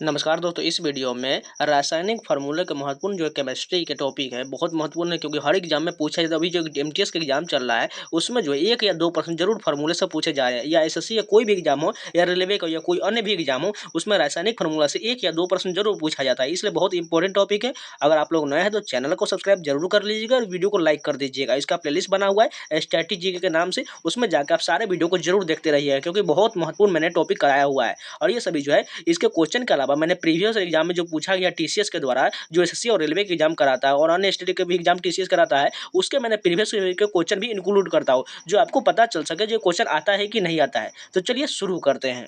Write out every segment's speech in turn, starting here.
नमस्कार दोस्तों, इस वीडियो में रासायनिक फार्मूले के महत्वपूर्ण जो केमिस्ट्री के टॉपिक है बहुत महत्वपूर्ण है, क्योंकि हर एग्जाम में पूछा जाता है। अभी जो एमटीएस का एग्जाम चल रहा है उसमें जो है 1 या 2% जरूर फार्मूले से पूछे जा रहे हैं, या एसएससी या कोई भी एग्जाम हो या रेलवे का या कोई अन्य भी एग्जाम हो, उसमें रासायनिक फार्मूला से 1 या 2% जरूर पूछा जाता है। इसलिए बहुत इंपॉर्टेंट टॉपिक है। अगर आप लोग नए हैं तो चैनल को सब्सक्राइब जरूर कर लीजिएगा और वीडियो को लाइक कर दीजिएगा। इसका प्लेलिस्ट बना हुआ है स्ट्रैटेजी के नाम से, उसमें जाकर आप सारे वीडियो को जरूर देखते रहिए, क्योंकि बहुत महत्वपूर्ण मैंने टॉपिक कराया हुआ है। और ये सभी जो है इसके क्वेश्चन के अलावा मैंने प्रीवियस एग्जाम में जो पूछा गया टीसीएस के द्वारा, जो एसएससी और रेलवे के एग्जाम कराता है और अन्य स्टेट के भी एग्जाम टीसीएस कराता है, उसके मैंने प्रीवियस के क्वेश्चन भी इंक्लूड करता हूँ, जो आपको पता चल सके जो क्वेश्चन आता है कि नहीं आता है। तो चलिए शुरू करते हैं।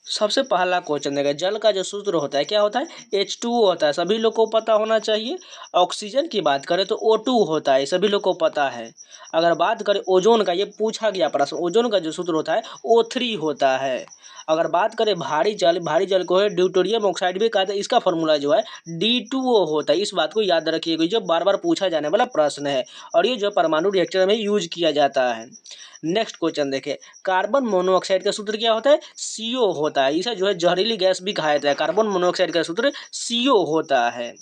सबसे पहला क्वेश्चन देखिए, जल का जो सूत्र होता है क्या होता है? H2O होता है, सभी लोग को पता होना चाहिए। ऑक्सीजन की बात करें तो O2 होता है, सभी लोग को पता है। अगर बात करें ओजोन का, ये पूछा गया प्रश्न, ओजोन का जो सूत्र होता है O3 होता है। अगर बात करें भारी जल को है ड्यूटेरियम ऑक्साइड भी कहते हैं, इसका फॉर्मूला जो है D2O होता है। इस बात को याद रखिएगा, जो बार बार पूछा जाने वाला प्रश्न है और ये जो परमाणु रिएक्टर में यूज किया जाता है। नेक्स्ट क्वेश्चन देखें, कार्बन मोनोऑक्साइड का सूत्र क्या होता है? CO होता है। इसे जो है जहरीली गैस भी कहा जाता है। कार्बन मोनोऑक्साइड का सूत्र CO होता है।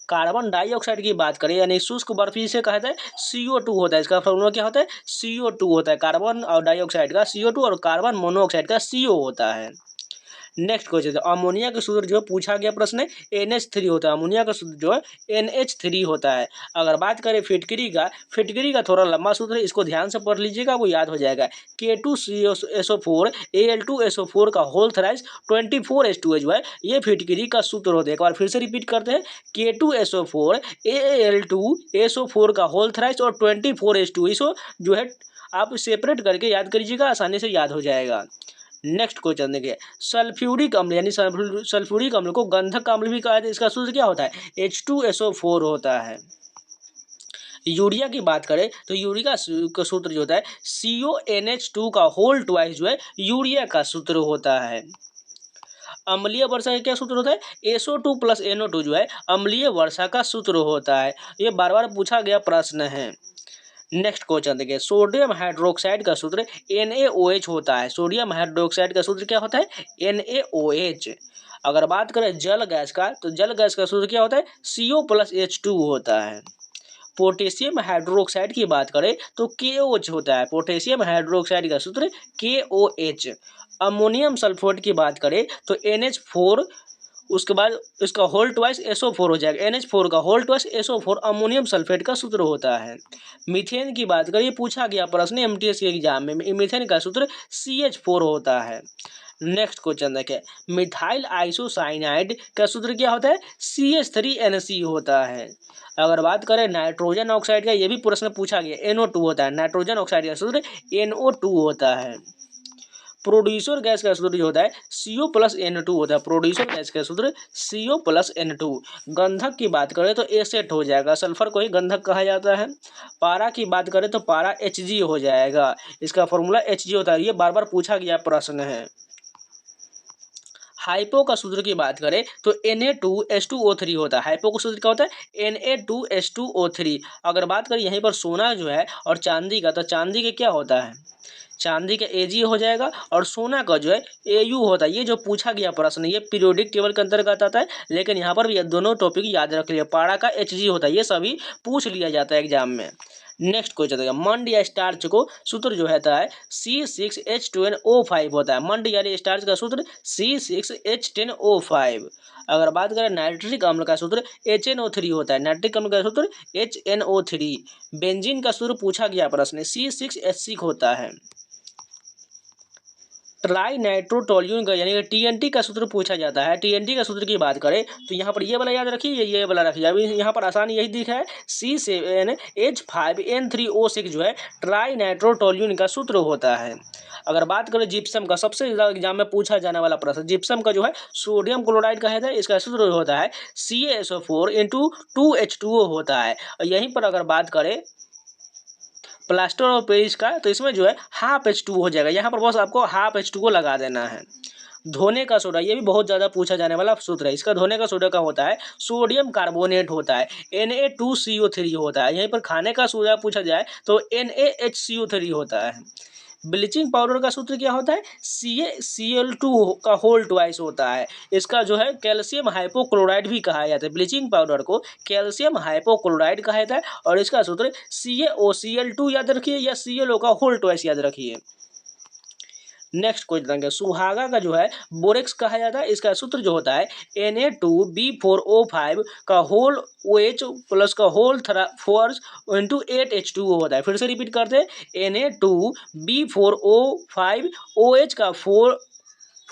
कार्बन डाइऑक्साइड की बात करें यानी शुष्क बर्फ, इसे कहा जाता है CO2 होता है। इसका फॉर्मूला क्या होता है? CO2 होता है। कार्बन और डाइऑक्साइड का CO2 और कार्बन मोनोऑक्साइड का CO होता है। नेक्स्ट क्वेश्चन, अमोनिया का सूत्र जो है पूछा गया प्रश्न है NH3 होता है। अमोनिया का सूत्र जो है NH3 होता है। अगर बात करें फिटकरी का थोड़ा लंबा सूत्र है, इसको ध्यान से पढ़ लीजिएगा, वो याद हो जाएगा। K2SO4 Al2SO4 का होल थ्राइस 24H2 जो है ये फिटकरी का सूत्र होता है। एक बार फिर से रिपीट करते हैं, K2SO4 Al2SO4 का होल थ्राइस और 24H2, इसको जो है आप सेपरेट करके याद करिएगा, आसानी से याद हो जाएगा। नेक्स्ट क्वेश्चन देखिए, सल्फ्यूरिक अम्ल यानी सल्फ्यूरिक अम्ल को गंधक अम्ल भी कहा जाता है। इसका सूत्र क्या होता है? H2SO4 होता है। यूरिया की बात करें तो यूरिया का सूत्र जो होता है CONH2 का होल ट्वाइस जो है यूरिया का सूत्र होता है। अम्लीय वर्षा का क्या सूत्र होता है? SO2 + NO2 जो है अम्लीय वर्षा का सूत्र होता है। ये बार बार पूछा गया प्रश्न है। नेक्स्ट क्वेश्चन देखिए, सोडियम हाइड्रोक्साइड का सूत्र NaOH होता है। सोडियम हाइड्रोक्साइड का सूत्र क्या होता है? NaOH। अगर बात करें जल गैस का, तो जल गैस का सूत्र क्या होता है? CO + H2 होता है। पोटेशियम हाइड्रोक्साइड की बात करें तो KOH होता है। पोटेशियम हाइड्रोक्साइड का सूत्र KOH। अमोनियम सल्फेट की बात करें तो NH4, उसके बाद इसका होल ट्वाइस SO4 हो जाएगा। NH4 का whole twice SO4 ammonium sulphate का सूत्र होता है। मीथेन की बात करिए, पूछा गया प्रश्न एमटीएस के एग्जाम में, मीथेन का सूत्र CH4 होता है। नेक्स्ट क्वेश्चन देखें, मिथाइल आइसोसाइनाइड का सूत्र क्या होता है? CH3NC होता है। अगर बात करें नाइट्रोजन ऑक्साइड का, ये भी प्रश्न पूछा गया, NO2 होता है। नाइट्रोजन ऑक्साइड का सूत्र NO2 होता है। प्रोड्यूसर गैस का सूत्र जो होता है CO + N2 होता है। प्रोड्यूसर गैस का सूत्र CO + N2। गंधक की बात करें तो एसेट हो जाएगा, सल्फर को ही गंधक कहा जाता है। पारा की बात करें तो पारा Hg हो जाएगा, इसका फॉर्मूला Hg होता है। ये बार बार पूछा गया प्रश्न है। हाइपो का सूत्र की बात करें तो Na2H2O3 होता है। हाइपो का सूत्र क्या होता है? Na2H2O3। अगर बात करें यहीं पर सोना जो है और चांदी का, तो चांदी के क्या होता है? चांदी का Ag हो जाएगा और सोना का जो है Au होता है। ये जो पूछा गया प्रश्न ये पीरियोडिक टेबल के अंतर्गत आता है, लेकिन यहाँ पर भी ये दोनों टॉपिक याद रख लिया। पारा का Hg होता है, ये सभी पूछ लिया जाता है एग्जाम में। नेक्स्ट क्वेश्चन देखिए, मंड या स्टार्च को सूत्र जो होता है C6H10O5 होता है। मंड यानी स्टार्च का सूत्र C6H10O5। अगर बात करें नाइट्रिक अम्ल का सूत्र HNO3 होता है। नाइट्रिक अम्ल का सूत्र HNO3। बेंजीन का सूत्र पूछा गया प्रश्न C6H6 होता है। ट्राई नाइट्रोटोल्यून का यानी कि TNT का सूत्र पूछा जाता है। TNT का सूत्र की बात करें तो यहाँ पर ये वाला याद रखिए, ये वाला रखिए। अभी यहाँ पर आसान यही दिखा है, C7H5N3O6 जो है ट्राई नाइट्रोटोल्यून का सूत्र होता है। अगर बात करें जिप्सम का, सबसे ज़्यादा एग्जाम में पूछा जाने वाला प्रश्न, जिप्सम का जो है सोडियम क्लोराइड का है, इसका सूत्र होता है CaSO4 × 2H2O होता है। और यहीं पर अगर बात करें प्लास्टर ऑफ पेरिस का, तो इसमें जो है ½ H2 हो जाएगा। यहाँ पर बस आपको ½ H2O लगा देना है। धोने का सोडा, ये भी बहुत ज़्यादा पूछा जाने वाला सूत्र है। इसका धोने का सोडा का होता है सोडियम कार्बोनेट होता है, Na2CO3 होता है। यहीं पर खाने का सोडा पूछा जाए तो NaHCO3 होता है। ब्लीचिंग पाउडर का सूत्र क्या होता है, CaCl2 का होल ट्वाइस होता है। इसका जो है कैल्शियम हाइपोक्लोराइड भी कहा जाता है। ब्लीचिंग पाउडर को कैल्शियम हाइपोक्लोराइड कहा जाता है और इसका सूत्र CaOCl2 याद रखिए या ClO का होल ट्वाइस याद रखिए। नेक्स्ट क्वेश्चन देंगे, सुहागा का जो है बोरेक्स कहा जाता है। इसका सूत्र जो होता है Na2B4O5 का होल OH प्लस का होल फोर्स इंटू 8H2O होता है। फिर से रिपीट करते हैं, Na2B4O5 OH का फोर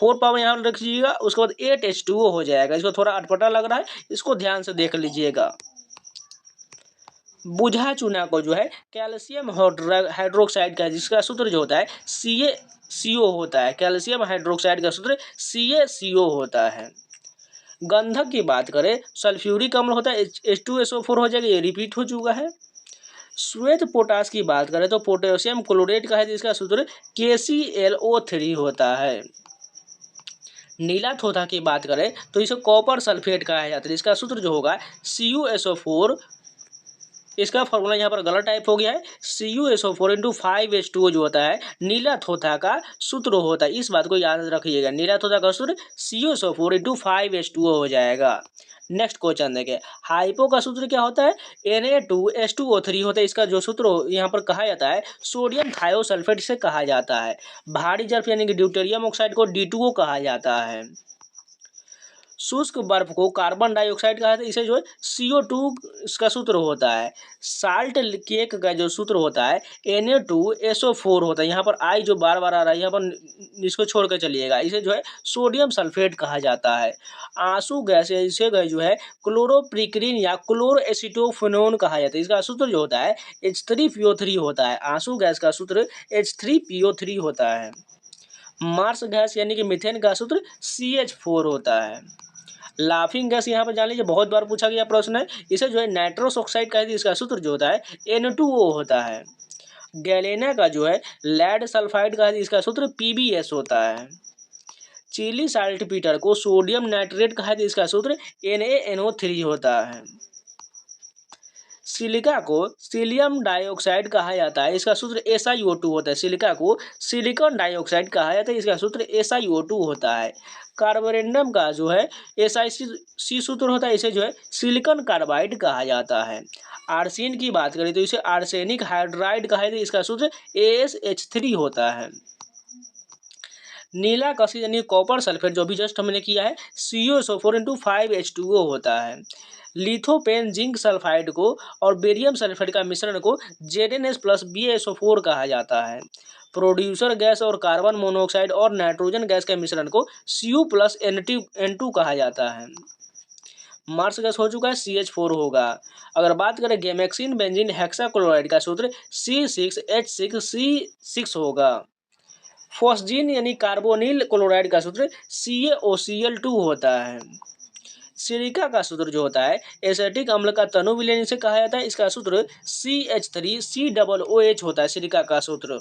पावर यहाँ रखिएगा, उसके बाद 8H2O हो जाएगा। इसको थोड़ा अटपटा लग रहा है, इसको ध्यान से देख लीजिएगा। बुझा चूना को जो है कैल्शियम हाइड्रोक्साइड का, जिसका सूत्र जो होता है CaCO होता है। कैल्शियम हाइड्रोक्साइड का सूत्र CaCO होता है। गंधक की बात करें, सल्फ्यूरिक अम्ल होता है, H2SO4 हो जाएगा, ये रिपीट हो चुका है। श्वेत पोटास की बात करें तो पोटेशियम क्लोरेट का है, जिसका सूत्र KClO3 होता है। नीला थोथा की बात करें तो इसे कॉपर सल्फेट कहा जाता है, जिसका सूत्र जो होगा CuSO4, इसका फॉर्मूला यहाँ पर गलत टाइप हो गया है। CuSO4 इंटू 5H2O जो होता है नीला थोथा का सूत्र होता है। इस बात को याद रखिएगा, नीला थोथा का सूत्र CuSO4 इंटू 5H2O हो जाएगा। नेक्स्ट क्वेश्चन देखें, हाइपो का सूत्र क्या होता है, Na2H2O3 होता है। इसका जो सूत्र यहाँ पर कहा जाता है सोडियम थायोसल्फेट से कहा जाता है। भारी जर्फ यानी कि ड्यूटेरियम ऑक्साइड को D2O कहा जाता है। शुष्क बर्फ को कार्बन डाइऑक्साइड कहा जाता है, इसे जो है CO2 इसका सूत्र होता है। साल्ट केक का जो सूत्र होता है Na2SO4 होता है। यहाँ पर आई जो बार बार आ रहा है, यहाँ पर इसको छोड़ कर चलिएगा, इसे जो है सोडियम सल्फेट कहा जाता है। आंसू गैस इसे जो है क्लोरोप्रिक्रिन या क्लोरोएसिटोफेनोन कहा जाता है। इसका सूत्र जो होता है H3PO3 होता है। आंसू गैस का सूत्र H3PO3 होता है। मार्स गैस यानी कि मीथेन का सूत्र CH4 होता है। लाफिंग गैस यहाँ पर जान लीजिए, बहुत बार पूछा गया प्रश्न है। इसे जो है नाइट्रस ऑक्साइड कहते हैं, इसका सूत्र जो होता है N2O होता है। गैलेना का जो है लेड सल्फाइड का है, इसका सूत्र PbS होता है। चिली साल्टपीटर को सोडियम नाइट्रेट कहा है, इसका सूत्र NaNO3 होता है। सिलिका को सिलियम डाइऑक्साइड कहा जाता है, इसका सूत्र SiO2 होता है। सिलिका को सिलिकॉन डाइऑक्साइड कहा जाता है, इसका सूत्र SiO2 होता है। कार्बोरेंडम का जो है SiC सूत्र होता है, इसे जो है सिलिकॉन कार्बाइड कहा जाता है। आर्सेन की बात करें तो इसे आर्सेनिक हाइड्राइड कहा जाता है, इसका सूत्र AsH3 होता है। नीला कसी यानी कॉपर सल्फेट जो भी जस्ट हमने किया है CuSO4 इंटू 5H2O होता है। लिथोपेन जिंक सल्फाइड को और बेरियम सल्फेट का मिश्रण को ZnS प्लस BaSO4 कहा जाता है। प्रोड्यूसर गैस और कार्बन मोनोऑक्साइड और नाइट्रोजन गैस के मिश्रण को Cu प्लस N2 कहा जाता है। मार्स गैस हो चुका है, CH4 होगा। अगर बात करें गैमेक्सिन बेंजीन हेक्साक्लोराइड का सूत्र C6H6C6 होगा। फॉस्जीन यानी कार्बोनिल क्लोराइड का सूत्र CaOCl2 होता है। सिलिका का सूत्र जो होता है एसिटिक अम्ल का तनु विलयन से कहा जाता है, इसका सूत्र CH3COOH होता है। सिलिका का सूत्र।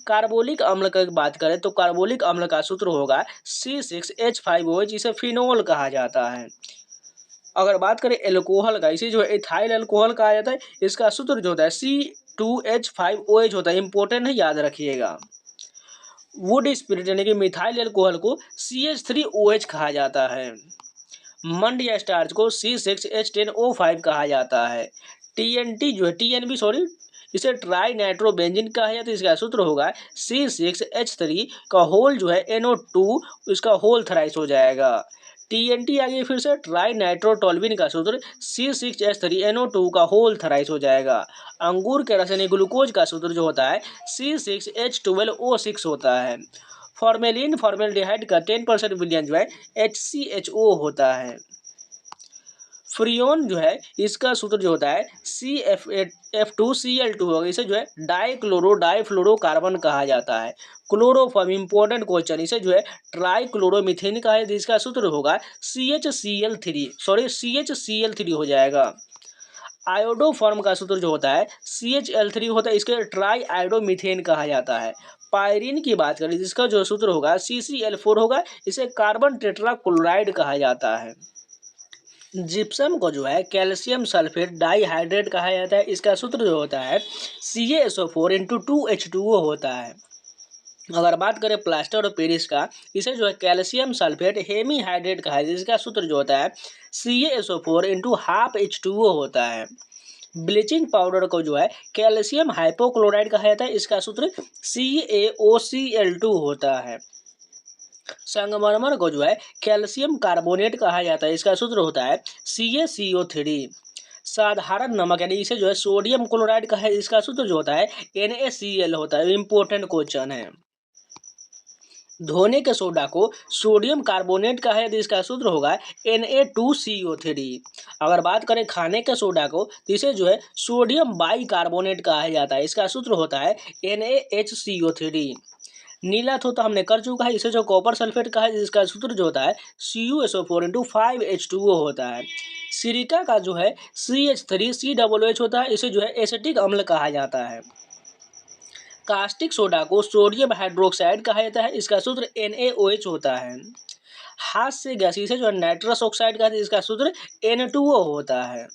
कार्बोलिक अम्ल की बात करें तो कार्बोलिक अम्ल का सूत्र होगा C6H5OH, जिसे फिनोल कहा जाता है। अगर बात करें एल्कोहल का, इसे जो है इथाइल एल्कोहल कहा जाता है, इसका सूत्र जो होता है C2H5OH होता है। इंपॉर्टेंट है, याद रखिएगा। वुड स्पिरिट यानी कि मिथाइल एल्कोहल को CH3OH कहा जाता है। मंड या स्टार्च को C6H10O5 कहा जाता है। TNT जो है TNB इसे ट्राई नाइट्रोबेंजीन कहा जाता है, इसका सूत्र होगा C6H3 का होल जो है NO2, इसका होल थराइस हो जाएगा। TNT आगे फिर से ट्राई नाइट्रोटोल्विन का सूत्र C6H3NO2 का होल थराइस हो जाएगा। अंगूर के रस यानी ग्लूकोज का सूत्र जो होता है C6H12O6 होता है। फॉर्मेलिन फॉर्मेल्डिहाइड का 10% विलयन जो है HCHO होता है। फ्रियोन जो है इसका सूत्र जो होता है CF2Cl2 होगा, इसे जो है डाइफ्लोरोकार्बन कहा जाता है। क्लोरोफॉर्म इंपॉर्टेंट क्वेश्चन, इसे जो है ट्राइक्लोरोमीथेन का है, जिसका सूत्र होगा CHCl3 हो जाएगा। आयोडोफॉर्म का सूत्र जो होता है CHL3 होता है, इसके ट्राई आयोडोमीथेन कहा जाता है। पायरीन की बात करें जिसका जो सूत्र होगा CCl4 होगा, इसे कार्बन टेट्राक्लोराइड कहा जाता है। जिप्सम को जो है कैल्शियम सल्फेट डाइहाइड्रेट कहा जाता है। इसका सूत्र जो होता है CaSO4 × 2H2O होता है। अगर बात करें प्लास्टर ऑफ पेरिस का, इसे जो है कैल्शियम सल्फेट हेमीहाइड्रेट कहा जाता है। इसका सूत्र जो होता है CaSO4 × 12H2O होता है। ब्लीचिंग पाउडर को जो है कैल्शियम हाइपोक्लोराइड कहा जाता है। इसका सूत्र CaOCl2 होता है। संगमरमर को जो है कैल्शियम कार्बोनेट कहा जाता है। इसका सूत्र होता है CaCO3। साधारण नमक यानी इसे जो है सोडियम क्लोराइड का है। इसका सूत्र जो होता है NaCl होता है। इंपॉर्टेंट क्वेश्चन है। धोने के सोडा को सोडियम कार्बोनेट का है तो इसका सूत्र होगा Na2CO3। अगर बात करें खाने के सोडा को तो इसे जो है सोडियम बाई कार्बोनेट कहा जाता है। इसका सूत्र होता है NaHCO3। नीला तो हमने कर चुका है। इसे जो कॉपर सल्फेट का है जिसका सूत्र जो होता है CuSO4 × 5H2O होता है। सिरिका का जो है CH3COOH होता है। इसे जो है एसिटिक अम्ल कहा जाता है। कास्टिक सोडा को सोडियम हाइड्रोक्साइड कहा जाता है। इसका सूत्र NaOH होता है। हाथ से गैस इसे जो है नाइट्रस ऑक्साइड कहते हैं। इसका सूत्र N2O होता है।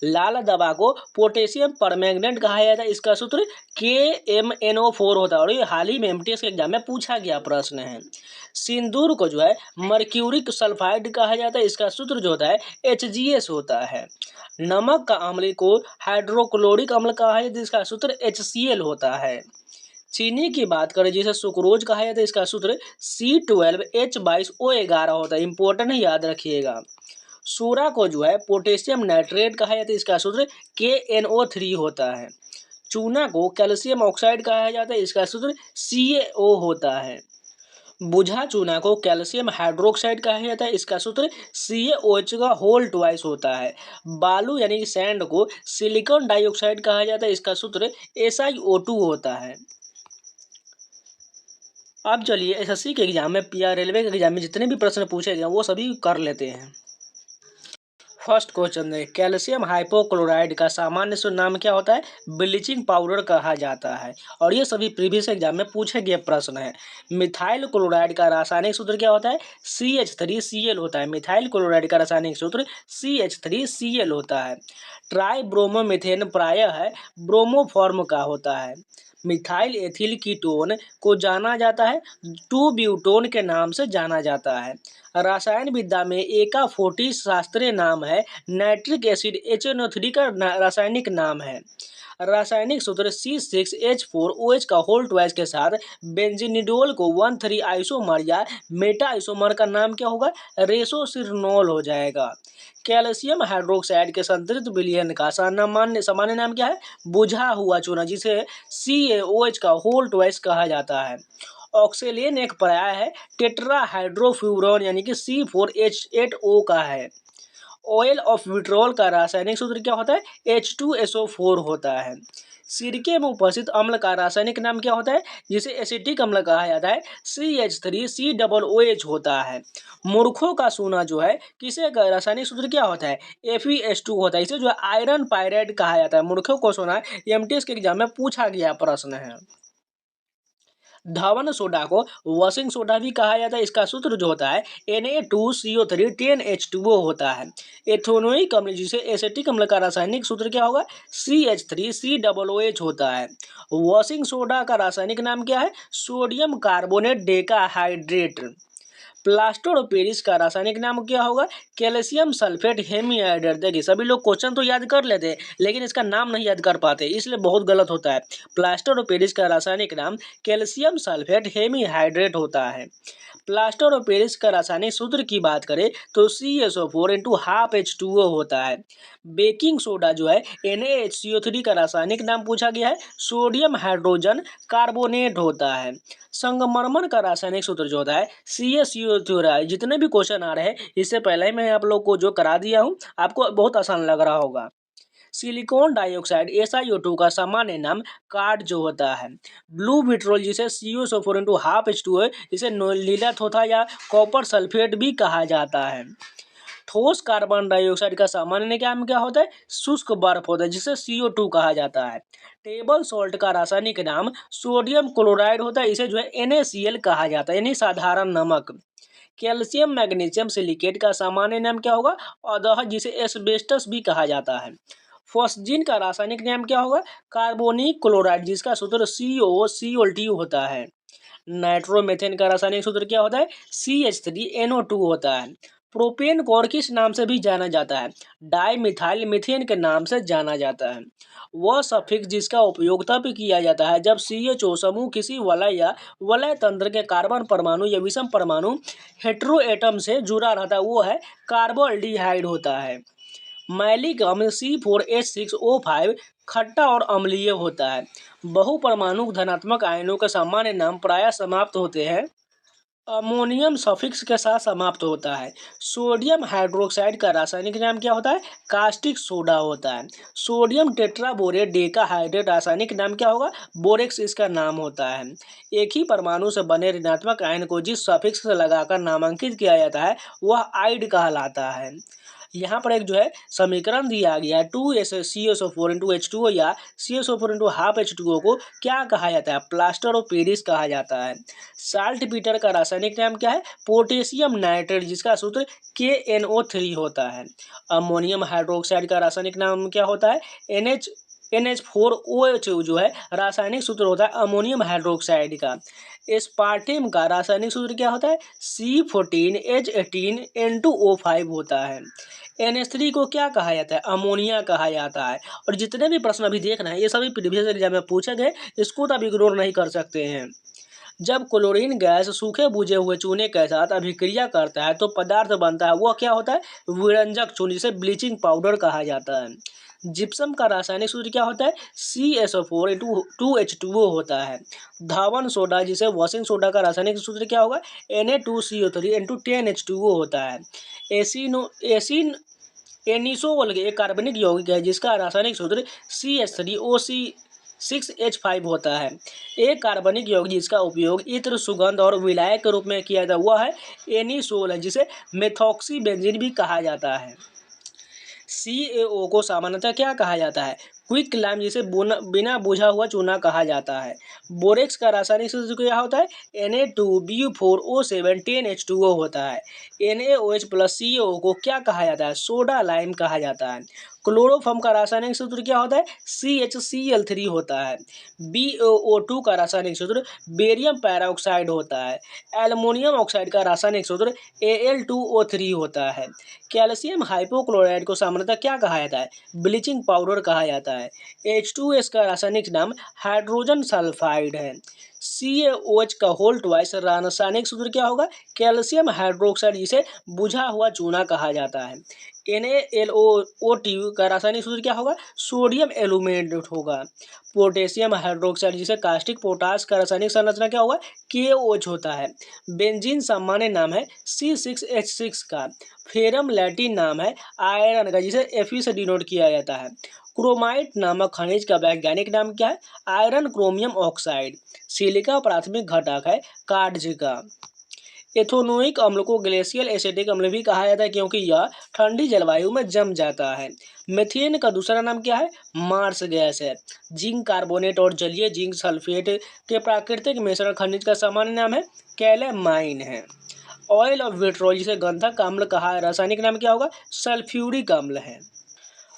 लाल दवा को पोटेशियम परमैंगनेट कहा जाता है। इसका सूत्र KMnO4 होता है और ये हाल ही में MTS के एग्जाम में पूछा गया प्रश्न है। सिंदूर को जो है मर्क्यूरिक सल्फाइड कहा जाता है। इसका सूत्र जो होता है HGS होता है। नमक का अम्ल को हाइड्रोक्लोरिक अम्ल कहा है जिसका सूत्र HCl होता है। चीनी की बात करें जिसे सुक्रोज कहा जाता है। इसका सूत्र C12H22O11 होता है। इंपॉर्टेंट है, याद रखिएगा। सोडा को जो है पोटेशियम नाइट्रेट कहा जाता है। इसका सूत्र KNO3 होता है। चूना को कैल्शियम ऑक्साइड कहा जाता है। इसका सूत्र CaO होता है। बुझा चूना को कैल्शियम हाइड्रोक्साइड कहा जाता है। इसका सूत्र CaOH होता है। बालू यानी कि सैंड को सिलिकॉन डाइऑक्साइड कहा जाता है। इसका सूत्र SiO2 होता है। अब चलिए SSC के एग्जाम में या रेलवे के एग्जाम में जितने भी प्रश्न पूछे गए वो सभी कर लेते हैं। फर्स्ट क्वेश्चन है कैल्शियम हाइपोक्लोराइड का सामान्य शुद्ध नाम क्या होता है? ब्लीचिंग पाउडर कहा जाता है और ये सभी प्रीवियस एग्जाम में पूछे गए प्रश्न है। मिथाइल क्लोराइड का रासायनिक सूत्र क्या होता है? CH3Cl होता है। मिथाइल क्लोराइड का रासायनिक सूत्र CH3Cl होता है। ट्राइब्रोमोमीथेन प्रायः है ब्रोमोफॉर्म का होता है। मिथाइल एथिल कीटोन को जाना जाता है 2-ब्यूटोन के नाम से जाना जाता है। रसायन विद्या में एका-40 शास्त्रीय नाम है। नाइट्रिक एसिड HNO3 का रासायनिक नाम है। रासायनिक सूत्र C6H4OH का होल ट्वाइस के साथ बेंजीनिडोल को 1,3 आइसोमर या मेटा आइसोमर का नाम क्या होगा? रेसोसिरनोल हो जाएगा। कैल्शियम हाइड्रोक्साइड के संतृप्त विलयन का सामान्य नाम क्या है? बुझा हुआ चूना जिसे CaOH का होल ट्वाइस कहा जाता है। ऑक्सेलेन एक पर्याय है टेट्राहाइड्रोफ्यूरॉन यानी कि C4H8O का है। ऑयल ऑफ विट्रोल का रासायनिक सूत्र क्या होता है? H2SO4 होता है। सिरके में उपस्थित अम्ल का रासायनिक नाम क्या होता है जिसे एसिटिक अम्ल कहा जाता है? CH3COOH होता है। मूर्खों का सोना जो है किसे का रासायनिक सूत्र क्या होता है? FeS2 होता है। इसे जो है आयरन पायराइड कहा जाता है। मूर्खों को सोना MTS के एग्जाम में पूछा गया प्रश्न है। धवन सोडा को वॉशिंग सोडा भी कहा जाता है। इसका सूत्र जो होता है Na2CO3 10H2O होता है। एथेनोइक अम्ल जिसे एसिटिक अम्ल का रासायनिक सूत्र क्या होगा? CH3COOH होता है। वॉशिंग सोडा का रासायनिक नाम क्या है? Sodium carbonate decahydrate. Plaster of Paris का रासायनिक नाम क्या होगा? Calcium sulphate hemihydrate. देखिए सभी लोग क्वेश्चन तो याद कर लेते हैं लेकिन इसका नाम नहीं याद कर पाते, इसलिए बहुत गलत होता है। प्लास्टर ऑफ पेरिस का रासायनिक नाम कैल्शियम सल्फेट हेमीहाइड्रेट होता है। प्लास्टर ऑफ पेरिस का रासायनिक सूत्र की बात करें तो CaSO4 × 12H2O होता है। बेकिंग सोडा जो है NaHCO3 का रासायनिक नाम पूछा गया है, सोडियम हाइड्रोजन कार्बोनेट होता है। संगमरमर का रासायनिक सूत्र जो होता है CaCO2। जितने भी क्वेश्चन आ रहे हैं इससे पहले ही मैं आप लोग को जो करा दिया हूँ, आपको बहुत आसान लग रहा होगा। सिलिकॉन डाइऑक्साइड SiO2 का सामान्य नाम कार्ड जो होता है। ब्लू विट्रोल जिसे CuSO4 × 12H2O है, इसे नीला थोथा या कॉपर सल्फेट भी कहा जाता है। ठोस कार्बन डाइऑक्साइड का सामान्य नाम क्या होता है? शुष्क बर्फ होता है जिसे CO2 कहा जाता है। टेबल सॉल्ट का रासायनिक नाम सोडियम क्लोराइड होता है। इसे जो है NaCl कहा जाता है यानी साधारण नमक। कैल्शियम मैग्नीशियम सिलिकेट का सामान्य नाम क्या होगा? अदोह, जिसे एस्बेस्टस भी कहा जाता है। फॉस्जीन का रासायनिक नाम क्या होगा? कार्बोनिक क्लोराइड, जिसका सूत्र COCl2 होता है। नाइट्रोमेथेन का रासायनिक सूत्र क्या होता है? CH3NO2 होता है। प्रोपेन को और किस नाम से भी जाना जाता है? डाई मिथाइल मीथेन के नाम से जाना जाता है। वह सफिक्स जिसका उपयोग तब किया जाता है जब CHO समूह किसी वलय या वलय तंत्र के कार्बन परमाणु या विषम परमाणु हेटेरोएटम से जुड़ा रहता है, वो है कार्बोल्डिहाइड होता है। मैलिक अम्ल C4H6O5 खट्टा और अम्लीय होता है। बहुपरमाणु धनात्मक आयनों के सामान्य नाम प्रायः समाप्त होते हैं। अमोनियम सफिक्स के साथ समाप्त होता है। सोडियम हाइड्रोक्साइड का रासायनिक नाम क्या होता है? कास्टिक सोडा होता है। सोडियम टेट्राबोरेट डेकाहाइड्रेट रासायनिक नाम क्या होगा? बोरेक्स इसका नाम होता है। एक ही परमाणु से बने ऋणात्मक आयन को जिस सफिक्स से लगाकर नामांकित किया जाता है वह आइड कहलाता है। यहाँ पर एक जो है समीकरण दिया गया है 2SCSO4 H2O या CSO4 हाफ H2O को क्या कहा जाता है? प्लास्टर ऑफ पेरिस कहा जाता है। साल्ट पीटर का रासायनिक नाम क्या है? पोटेशियम नाइट्रेट, जिसका सूत्र KNO3 होता है। अमोनियम हाइड्रोक्साइड का रासायनिक नाम क्या होता है? NH4OH जो है रासायनिक सूत्र होता है अमोनियम हाइड्रोक्साइड का। एस्पार्टेम का रासायनिक सूत्र क्या होता है? C14H18N2O5 होता है। NH3 को क्या कहा जाता है? अमोनिया कहा जाता है। और जितने भी प्रश्न अभी देख रहे हैं ये सभी प्रीवियस एग्जाम में पूछे गए, इसको तो आप इग्नोर नहीं कर सकते हैं। जब क्लोरीन गैस सूखे बुझे हुए चूने के साथ अभिक्रिया करता है तो पदार्थ बनता है, वह क्या होता है? विरंजक चून, जिसे ब्लीचिंग पाउडर कहा जाता है। जिप्सम का रासायनिक सूत्र क्या होता है? CSO4 2H2O होता है। धावन सोडा, जिसे वॉशिंग सोडा का रासायनिक सूत्र क्या होगा? Na2CO3 10H2O होता है। एनिसोल एक कार्बनिक यौगिक है जिसका रासायनिक सूत्र CH3OC6H5 होता है। एक कार्बनिक यौगिक जिसका उपयोग इत्र, सुगंध और विलायक के रूप में किया जाता है वह है एनिसोल है, जिसे मेथॉक्सी बेंजीन भी कहा जाता है। CaO को सामान्यतः क्या कहा जाता है? क्विक लाइम, जिसे बिना बुझा हुआ चूना कहा जाता है। बोरेक्स का रासायनिक सूत्र क्या होता है? Na2Bu4O7 10H2O होता है। NaOH प्लस CaO को क्या कहा जाता है? सोडा लाइम कहा जाता है। क्लोरोफॉर्म का रासायनिक सूत्र क्या होता है? CHCl3 होता है। BaO2 का रासायनिक सूत्र बेरियम पैराऑक्साइड होता है। एल्युमिनियम ऑक्साइड का रासायनिक सूत्र Al2O3 होता है। कैल्शियम हाइपोक्लोराइड को सामान्यतः क्या कहा जाता है? ब्लीचिंग पाउडर कहा जाता है। H2S का रासायनिक नाम हाइड्रोजन सल्फाइड है। CaOH का होल ट्वाइस रासायनिक सूत्र क्या होगा? कैल्शियम हाइड्रोक्साइड, जिसे बुझा हुआ चूना कहा जाता है। NaLO2 का रासायनिक सूत्र क्या होगा? सोडियम एल्यूमेट होगा। पोटेशियम हाइड्रोक्साइड, जिसे कास्टिक पोटास का रासायनिक संरचना क्या होगा? KOH होता है। बेंजीन सामान्य नाम है C6H6 का। फेरम लैटिन नाम है आयरन का, जिसे Fe से डिनोट किया जाता है। क्रोमाइट नामक खनिज का वैज्ञानिक नाम क्या है? Iron chromium oxide. सिलिका प्राथमिक घटक है कार्ज का। एथेनोइक अम्ल को ग्लेशियल एसिटिक अम्ल भी कहा जाता है क्योंकि यह ठंडी जलवायु में जम जाता है। मीथेन का दूसरा नाम क्या है? मार्स गैस है। जिंक कार्बोनेट और जलीय जिंक सल्फेट के प्राकृतिक मिश्रण खनिज का सामान्य नाम है कैलेमाइन है। ऑयल ऑफ विट्रोल, जिसे गंधक अम्ल कहा है, रासायनिक नाम क्या होगा? सल्फ्यूरिक अम्ल है।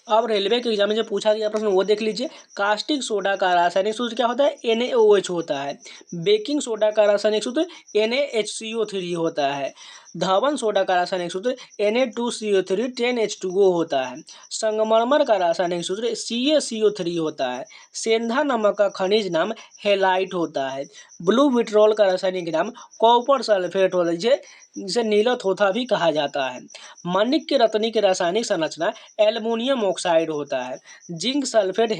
अब रेलवे के एग्जाम में जो पूछा गया प्रश्न वो देख लीजिए। कास्टिक सोडा का रासायनिक सूत्र क्या होता है? NaOH होता है। बेकिंग सोडा का रासायनिक सूत्र NaHCO3 होता है। धावन सोडा का रासायनिक सूत्र Na2CO3 10H2O होता है। संगमरमर का रासायनिक सूत्र CaCO3 होता है। सेंधा नमक का खनिज नाम हेलाइट होता है। ब्लू विट्रोल का रासायनिक नाम कॉपर सल्फेट होता है, जिसे नीला थोथा भी कहा जाता है। माणिक्य रत्नी की रासायनिक संरचना एल्युमिनियम ऑक्साइड होता है। Zinc sulphate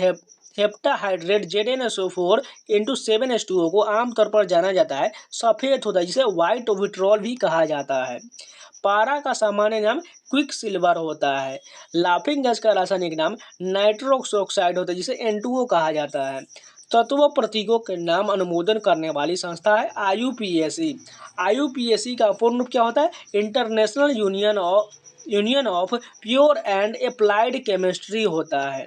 heptahydrate ZnSO4 7H2O को आमतौर पर जाना जाता है सफेद होता है, जिसे व्हाइट विट्रोल भी कहा जाता है। पारा का सामान्य नाम क्विक सिल्वर होता है। लाफिंग गैस का रासायनिक नाम नाइट्रोक्स ऑक्साइड होता है, जिसे N2O कहा जाता है। तत्व प्रतीकों के नाम अनुमोदन करने वाली संस्था है IUPAC। IUPAC का पूर्ण रूप क्या होता है? International union of pure and applied chemistry होता है।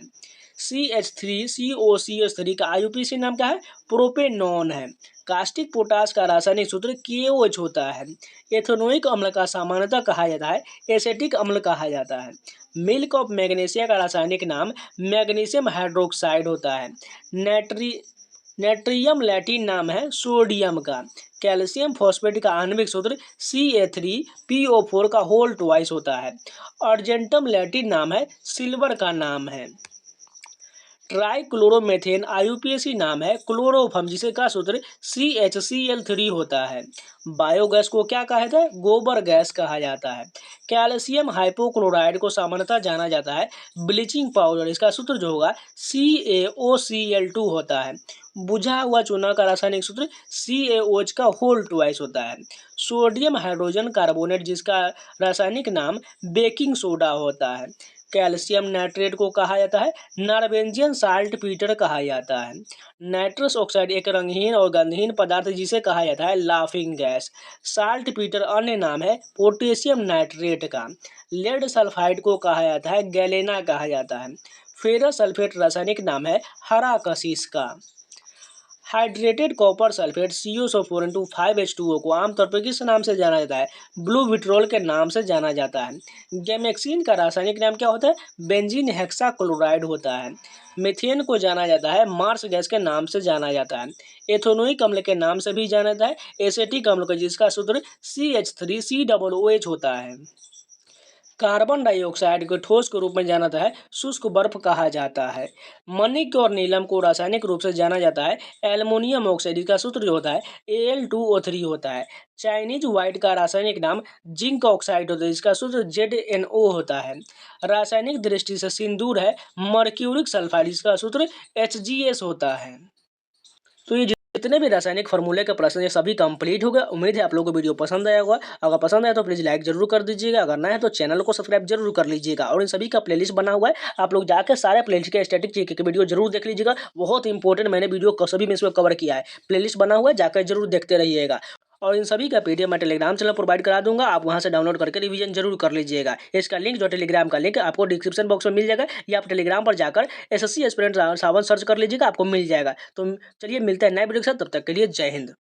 CH3COCH3 का IUPAC नाम क्या है? प्रोपेनॉन है। कास्टिक पोटास का रासायनिक सूत्र KOH होता है। एथेनोइक अम्ल का सामान्यतः कहा जाता है एसिटिक अम्ल कहा जाता है। मिल्क ऑफ मैग्नीशिया का रासायनिक नाम मैग्नीशियम हाइड्रोक्साइड होता है। नेट्रियम लैटिन नाम है सोडियम का। कैल्शियम फॉस्फेट का आणविक सूत्र CA3PO4 का होल ट्वाइस होता है। अर्जेंटम लैटिन नाम है सिल्वर का नाम है। ट्राइक्लोरोमेथेन IUPAC नाम है क्लोरोफॉर्म जिसे का सूत्र CHCl3 होता है। बायोगैस को क्या कहा जाता है? गोबर गैस कहा जाता है। कैल्शियम हाइपोक्लोराइड को सामान्यतः जाना जाता है ब्लीचिंग पाउडर, इसका सूत्र जो होगा CaOCl2 होता है। बुझा हुआ चूना का रासायनिक सूत्र CaOH का होल ट्वाइस होता है। सोडियम हाइड्रोजन कार्बोनेट जिसका रासायनिक नाम बेकिंग सोडा होता है। कैल्शियम नाइट्रेट को कहा जाता है नॉर्वेजियन साल्ट पीटर कहा जाता है। नाइट्रस ऑक्साइड एक रंगहीन और गंधहीन पदार्थ जिसे कहा जाता है लाफिंग गैस। साल्ट पीटर अन्य नाम है पोटेशियम नाइट्रेट का। लेड सल्फाइड को कहा जाता है गैलेना कहा जाता है। फेरस सल्फेट रासायनिक नाम है हरा कशिश का। हाइड्रेटेड कॉपर सल्फेट CuSO4 को आमतौर पर किस नाम से जाना जाता है? ब्लू विट्रोल के नाम से जाना जाता है। गैमेक्सिन का रासायनिक नाम क्या होता है? बेंजीन हेक्साक्लोराइड होता है। मीथेन को जाना जाता है मार्स गैस के नाम से जाना जाता है। एथेनोइक अम्ल के नाम से भी जाना जाता है एसिटिक अम्ल का जिसका सूत्र CH3COOH होता है। कार्बन डाइऑक्साइड को ठोस के रूप में जाना जाता है शुष्क बर्फ कहा जाता है। मणिक और नीलम को रासायनिक रूप से जाना जाता है एल्युमिनियम ऑक्साइड, इसका सूत्र जो होता है Al2O3 होता है। चाइनीज व्हाइट का रासायनिक नाम जिंक ऑक्साइड होता है, इसका सूत्र ZnO होता है। रासायनिक दृष्टि से सिंदूर है मर्क्यूरिक सल्फाइड, इसका सूत्र HgS होता है। तो ये जितने भी रासायनिक फार्मूले के प्रश्न ये सभी कंप्लीट हो गए। उम्मीद है आप लोगों को वीडियो पसंद आया होगा। अगर पसंद आया तो प्लीज़ लाइक जरूर कर दीजिएगा, अगर नया है तो चैनल को सब्सक्राइब जरूर कर लीजिएगा। और इन सभी का प्लेलिस्ट बना हुआ है, आप लोग जाकर सारे प्लेलिस्ट के स्टैटिक चेक के वीडियो जरूर देख लीजिएगा। बहुत इंपॉर्टेंट मैंने वीडियो सभी में इसमें कवर किया है। प्लेलिस्ट बना हुआ है, जाकर जरूर देखते रहिएगा। और इन सभी का PDF मैं टेलीग्राम चैनल प्रोवाइड करा दूंगा, आप वहां से डाउनलोड करके रिवीजन जरूर कर लीजिएगा। इसका लिंक जो टेलीग्राम का लिंक आपको डिस्क्रिप्शन बॉक्स में मिल जाएगा, या आप टेलीग्राम पर जाकर SSC एस्पिरेंट सावन सर्च कर लीजिएगा, आपको मिल जाएगा। तो चलिए मिलते हैं नए वीडियो के साथ, तब तक के लिए जय हिंद।